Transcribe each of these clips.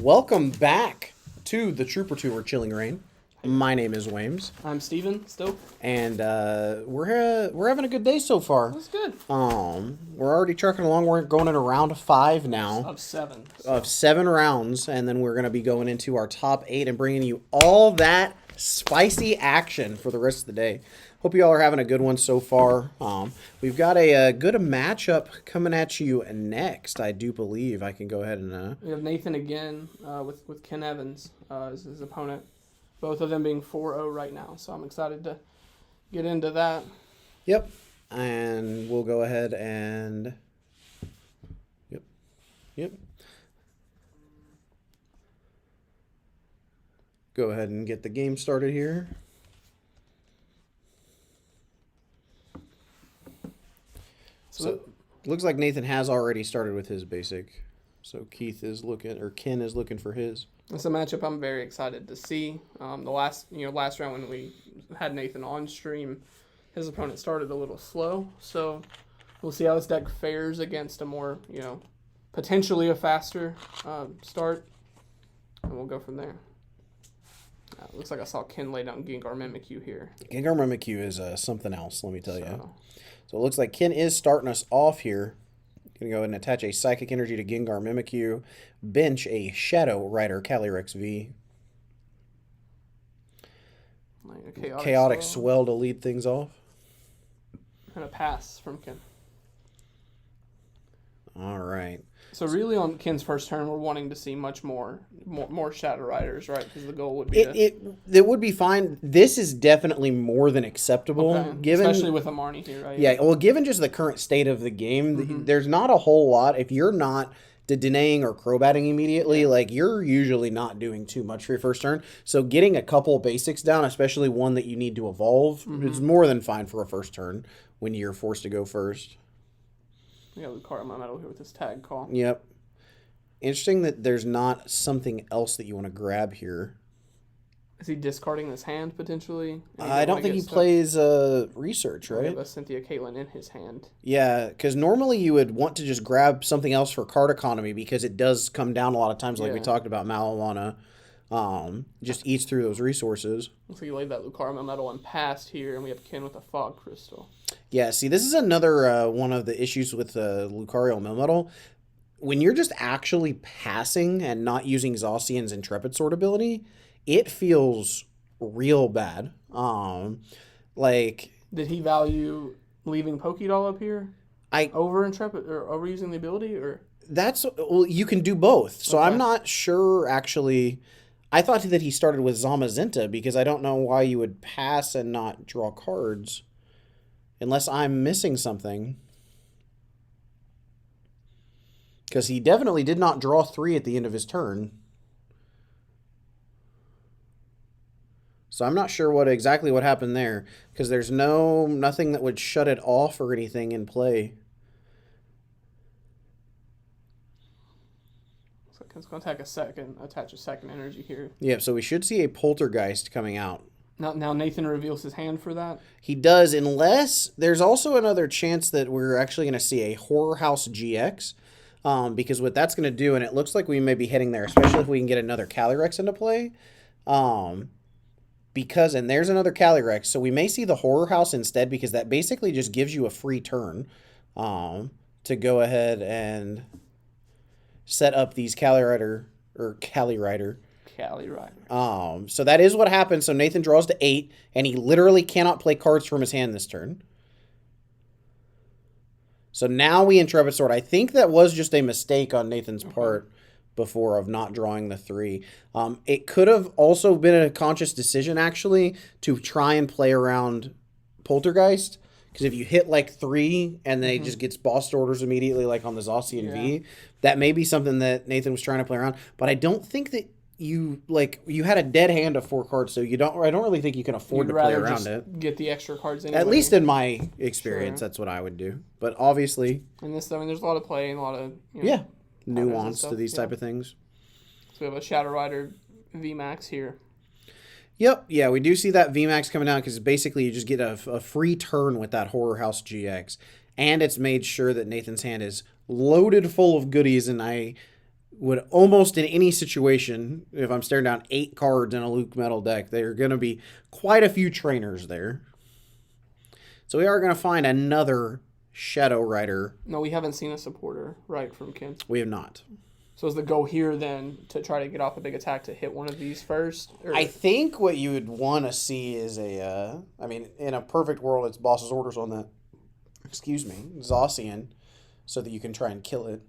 Welcome back to the Trooper Tour Chilling Reign. My name is Wames. I'm Steven, still. And we're having a good day so far. That's good. We're already trucking along. We're going into round 5 now. Of 7. Of 7 rounds, and then we're going to be going into our top 8 and bringing you all that spicy action for the rest of the day. Hope you all are having a good one so far. We've got a good matchup coming at you next. I do believe I can go ahead and... We have Nathan again with Ken Evans as his opponent. Both of them being 4-0 right now, so I'm excited to get into that. Yep, and we'll go ahead and... Yep. Go ahead and get the game started here. So looks like Nathan has already started with his basic. So Ken is looking for his. It's a matchup I'm very excited to see. The last round when we had Nathan on stream, his opponent started a little slow. So we'll see how this deck fares against a more, potentially a faster start. And we'll go from there. Looks like I saw Ken lay down Gengar Mimikyu here. Gengar Mimikyu is something else, let me tell you. So it looks like Ken is starting us off here. Going to go ahead and attach a Psychic Energy to Gengar Mimikyu. Bench a Shadow Rider Calyrex V. Chaotic Swell to lead things off. And a pass from Ken. All right. So really on Ken's first turn, we're wanting to see much more Shadow Riders, right? Because the goal would be it would be fine. This is definitely more than acceptable, especially with Amarni here, right? Yeah. Well, given just the current state of the game, there's not a whole lot. If you're not denying or Crobatting immediately, like you're usually not doing too much for your first turn. So getting a couple basics down, especially one that you need to evolve, is more than fine for a first turn when you're forced to go first. We got LucMetal here with his tag call. Yep. Interesting that there's not something else that you want to grab here. Is he discarding his hand, potentially? I don't think he plays Research, right? We have a Cynthia Caitlin in his hand. Yeah, because normally you would want to just grab something else for card economy because it does come down a lot of times, like we talked about. Malilana just eats through those resources. Looks like he laid that LucMetal and passed here, and we have Ken with a Fog Crystal. Yeah, see, this is another one of the issues with Lucario Melmetal. When you're just actually passing and not using Zacian's Intrepid Sword ability, it feels real bad. Did he value leaving Pokédoll up here? Over Intrepid or over using the ability, or you can do both. So I'm not sure actually. I thought that he started with Zamazenta because I don't know why you would pass and not draw cards. Unless I'm missing something. Because he definitely did not draw 3 at the end of his turn. So I'm not sure exactly what happened there. Because there's nothing that would shut it off or anything in play. Looks like it's going to attach a second energy here. Yeah, so we should see a Poltergeist coming out. Now Nathan reveals his hand for that? He does, unless there's also another chance that we're actually going to see a Horror House GX. Because what that's going to do, and it looks like we may be heading there, especially if we can get another Calyrex into play. And there's another Calyrex, so we may see the Horror House instead, because that basically just gives you a free turn to go ahead and set up these Calyrider. So that is what happens. So Nathan draws to 8, and he literally cannot play cards from his hand this turn. So now we Intrepid Sword. I think that was just a mistake on Nathan's part before of not drawing the 3. It could have also been a conscious decision, actually, to try and play around Poltergeist. Because if you hit like 3 and then it just gets boss orders immediately, like on the Zacian V, that may be something that Nathan was trying to play around. But I don't think that you had a dead hand of 4 cards, so I don't really think you can afford to play around it. Get the extra cards anyway. At least in my experience, that's what I would do. But obviously, and there's a lot of play and a lot of nuance to these type of things. So we have a Shadow Rider VMAX here. Yep, yeah, we do see that VMAX coming out because basically you just get a free turn with that Horror House GX, and it's made sure that Nathan's hand is loaded full of goodies, and I would almost in any situation, if I'm staring down 8 cards in a LucMetal deck, there are going to be quite a few trainers there. So we are going to find another Shadow Rider. No, we haven't seen a supporter, right, from Ken. We have not. So is the goal here then to try to get off a big attack to hit one of these first? Or? I think what you would want to see is in a perfect world, it's boss's orders on that, Zacian, so that you can try and kill it.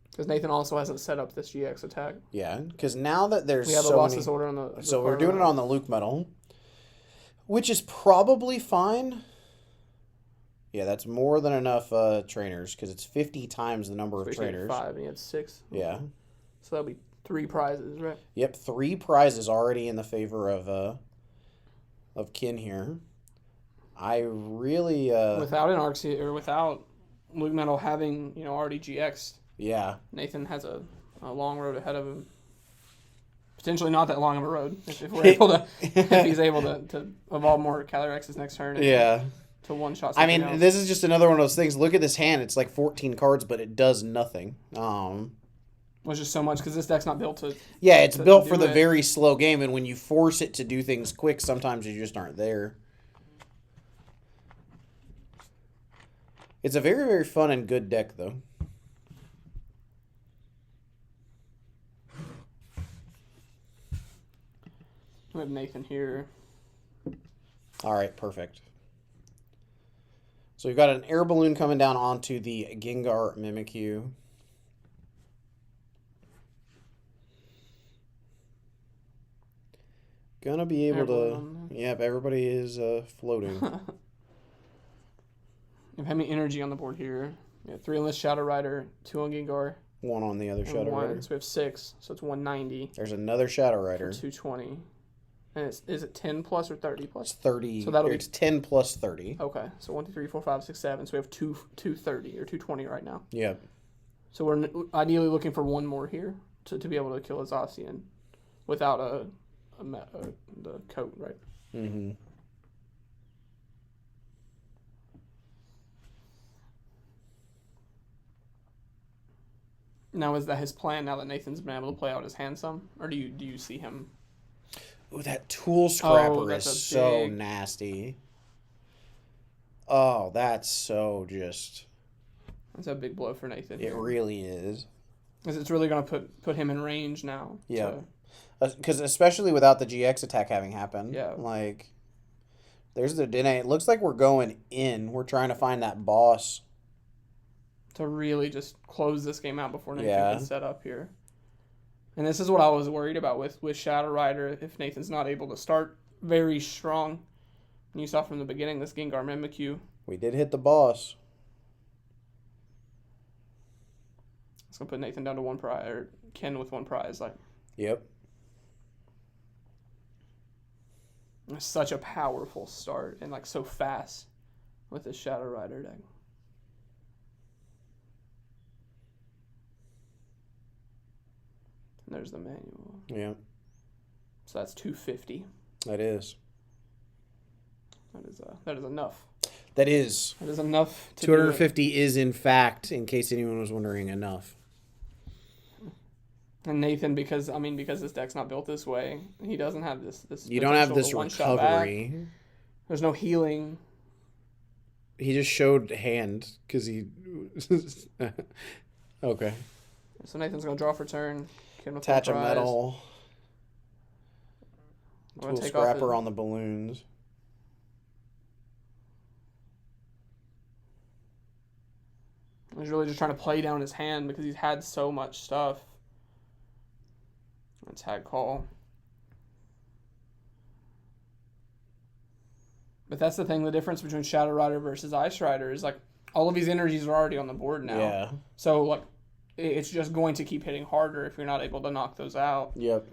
Because Nathan also hasn't set up this GX attack. Yeah, because now that there's we have a boss's order on the so we're doing it on the LucMetal, which is probably fine. Yeah, that's more than enough trainers because it's 50 times the number of trainers. 5 and he had 6. Yeah. So that'll be 3 prizes, right? Yep, 3 prizes already in the favor of Kin here. I really without an Arxie or without LucMetal having already GX'd. Yeah. Nathan has a long road ahead of him. Potentially not that long of a road if we're able to if he's able to evolve more Calyrex's next turn. Yeah. To one shot. I mean, this is just another one of those things. Look at this hand; it's like 14 cards, but it does nothing. Was just so much because this deck's not built to. Yeah, it's built for the very slow game, and when you force it to do things quick, sometimes you just aren't there. It's a very, very fun and good deck, though. We have Nathan here. All right, perfect. So we've got an air balloon coming down onto the Gengar Mimikyu. Gonna be able to... Yep, everybody is floating. We have heavy energy on the board here. We have 3 on this Shadow Rider, 2 on Gengar. 1 on the other Shadow Rider. So we have 6, so it's 190. There's another Shadow Rider. 220. And is it 10 plus or 30 plus? It's 30. So that'll it's 10 plus 30. Okay, so 1, 2, 3, 4, 5, 6, 7. So we have 230 or 220 right now. Yep. So we're ideally looking for 1 more here to be able to kill a Zacian without the coat, right? Mm-hmm. Now, is that his plan now that Nathan's been able to play out his hand some? Or do you see him... Ooh, that Tool Scrapper is so big... nasty. Oh, that's so just... That's a big blow for Nathan. It really is. Because it's really going to put him in range now. Yeah. Because especially without the GX attack having happened. Yeah. Like, there's the Dene. It looks like we're going in. We're trying to find that boss. To really just close this game out before Nathan gets set up here. And this is what I was worried about with Shadow Rider. If Nathan's not able to start very strong. And you saw from the beginning this Gengar Mimikyu. We did hit the boss. It's going to put Nathan down to 1 prize. Or Ken with 1 prize. Yep. It's such a powerful start. And so fast with this Shadow Rider deck. And there's the manual. Yeah. So that's 250. That is. That is enough. That is. That is enough to 250 is, in fact, in case anyone was wondering, enough. And Nathan, because this deck's not built this way, he doesn't have this. You don't have this recovery. There's no healing. He just showed hand because he. Okay. So Nathan's gonna draw for turn. Attach a metal. Tool Scrapper on the balloons. He's really just trying to play down his hand because he's had so much stuff. Tag call. But that's the thing, the difference between Shadow Rider versus Ice Rider is all of these energies are already on the board now. Yeah. So it's just going to keep hitting harder if you're not able to knock those out. Yep.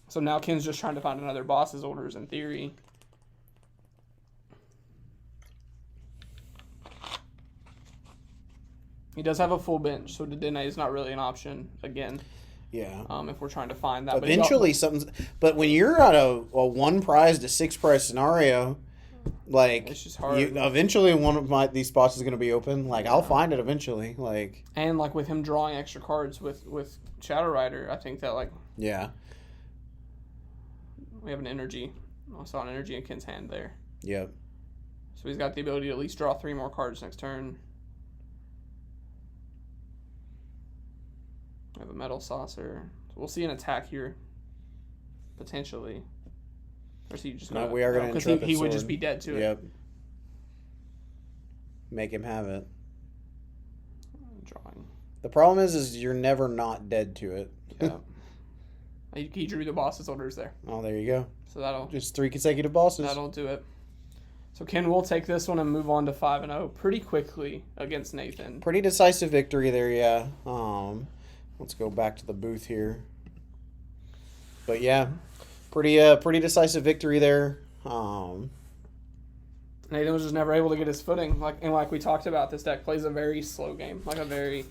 So now Ken's just trying to find another boss's orders in theory. He does have a full bench, so Dedenne is not really an option again. Yeah. If we're trying to find that. Eventually, something's. But when you're at a 1 prize to 6 prize scenario, Like, It's just hard. Eventually one of these spots is going to be open. Like, I'll find it eventually. Like, and like with him drawing extra cards with Shadow Rider, I think that like yeah. we have an energy. I saw an energy in Ken's hand there. Yep. So he's got the ability to at least draw 3 more cards next turn. We have a Metal Saucer. So we'll see an attack here, potentially. Or is he just No, we are going to because Intrepid he would Sword. just be dead to it. Yep. Make him have it. Drawing. The problem is you're never not dead to it. Yeah. He drew the boss's orders there. Oh, there you go. So that'll Just 3 consecutive bosses. That'll do it. So Ken will take this one and move on to 5-0 pretty quickly against Nathan. Pretty decisive victory there, yeah. Let's go back to the booth here. But yeah, pretty decisive victory there. Nathan was just never able to get his footing. Like we talked about, this deck plays a very slow game, like a very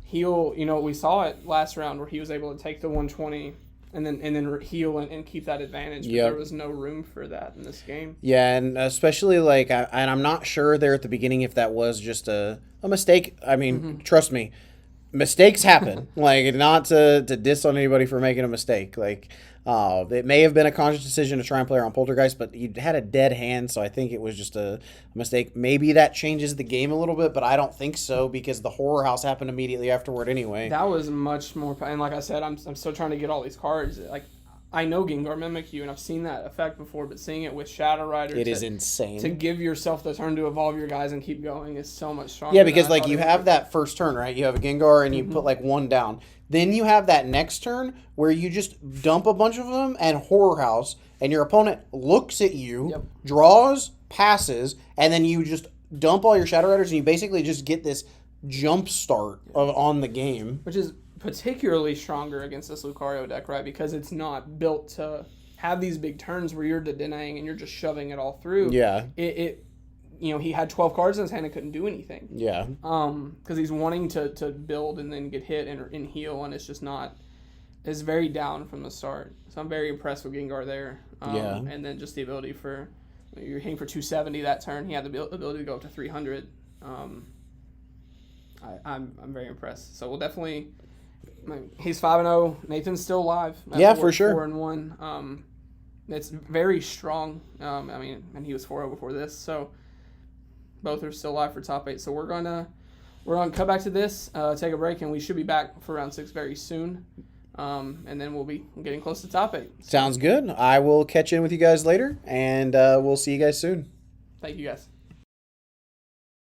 heal. We saw it last round where he was able to take the 120 and then heal and keep that advantage. But there was no room for that in this game. Yeah, and especially and I'm not sure there at the beginning if that was just a mistake. I mean, trust me, mistakes happen. Like, not to diss on anybody for making a mistake. Like, it may have been a conscious decision to try and play around Poltergeist, but you had a dead hand, so I think it was just a mistake. Maybe that changes the game a little bit, but I don't think so because the horror house happened immediately afterward anyway. That was much more, and like I said, I'm still trying to get all these cards. Like, I know Gengar Mimikyu, and I've seen that effect before, but seeing it with Shadow Rider, it is insane. To give yourself the turn to evolve your guys and keep going is so much stronger. Yeah, because like you have that first turn, right? You have a Gengar and you put like 1 down. Then you have that next turn where you just dump a bunch of them and Horror House, and your opponent looks at you, draws, passes, and then you just dump all your Shadow Riders, and you basically just get this jump start on the game. Which is particularly stronger against this Lucario deck, right? Because it's not built to have these big turns where you're denying and you're just shoving it all through. Yeah. He had 12 cards in his hand and couldn't do anything. Yeah. Because he's wanting to build and then get hit and heal, and it's just not. It's very down from the start. So I'm very impressed with Gengar there. And then just the ability for, you're hitting for 270 that turn. He had the ability to go up to 300. I'm very impressed. So we'll definitely. He's 5-0. Nathan's still alive. For sure. 4-1. It's very strong. And he was 4-0 before this, so both are still alive for top 8. So we're gonna cut back to this, take a break, and we should be back for round 6 very soon. And then we'll be getting close to top 8. Sounds good. I will catch in with you guys later, and we'll see you guys soon. Thank you guys.